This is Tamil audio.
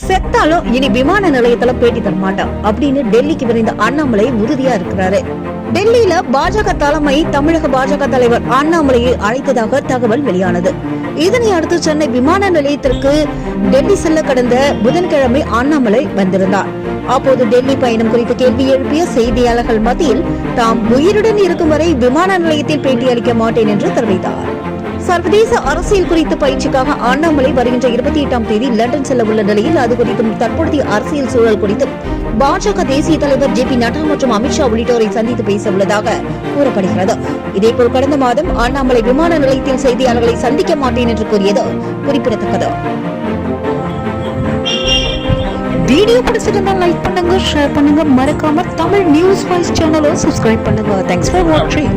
செத்தாலும் இனி விமான நிலையத்துல பேட்டி தர மாட்டான் அப்படின்னு டெல்லிக்கு விரைந்த அண்ணாமலை உறுதியா இருக்கிறாரு. டெல்லியில பாஜக தலைமை தமிழக பாஜக தலைவர் அண்ணாமலையை அழைத்ததாக தகவல் வெளியானது. இதனை அடுத்து சென்னை விமான நிலையத்திற்கு டெல்லி செல்ல கடந்த புதன்கிழமை அண்ணாமலை வந்திருந்தார். அப்போது டெல்லி பயணம் குறித்து கேள்வி எழுப்பிய செய்தியாளர்கள் மத்தியில் தாம் உயிருடன் இருக்கும் வரை விமான நிலையத்தில் பேட்டி அளிக்க மாட்டேன் என்று தெரிவித்தார். சர்வதேச அரசியல் குறித்த பயிற்சிக்காக அண்ணாமலை வருகின்ற 28ஆம் தேதி லண்டன் செல்ல உள்ள நிலையில் அது குறித்தும் தற்போதைய அரசியல் சூழல் குறித்தும் பாஜக தேசிய தலைவர் ஜே பி நட்டா மற்றும் அமித்ஷா உள்ளிட்டோரை சந்தித்து பேச உள்ளதாக கூறப்படுகிறது. இதேபோல் கடந்த மாதம் அண்ணாமலை விமான நிலையத்தில் செய்தியாளர்களை சந்திக்க மாட்டேன் என்று கூறியது குறிப்பிடத்தக்கது. வீடியோ பிடிச்சிருந்தா லைக் பண்ணுங்க, ஷேர் பண்ணுங்க, மறக்காம தமிழ் நியூஸ் வாய்ஸ் சேனலை சப்ஸ்கிரைப் பண்ணுங்க. தேங்க்ஸ் ஃபார் வாட்சிங்.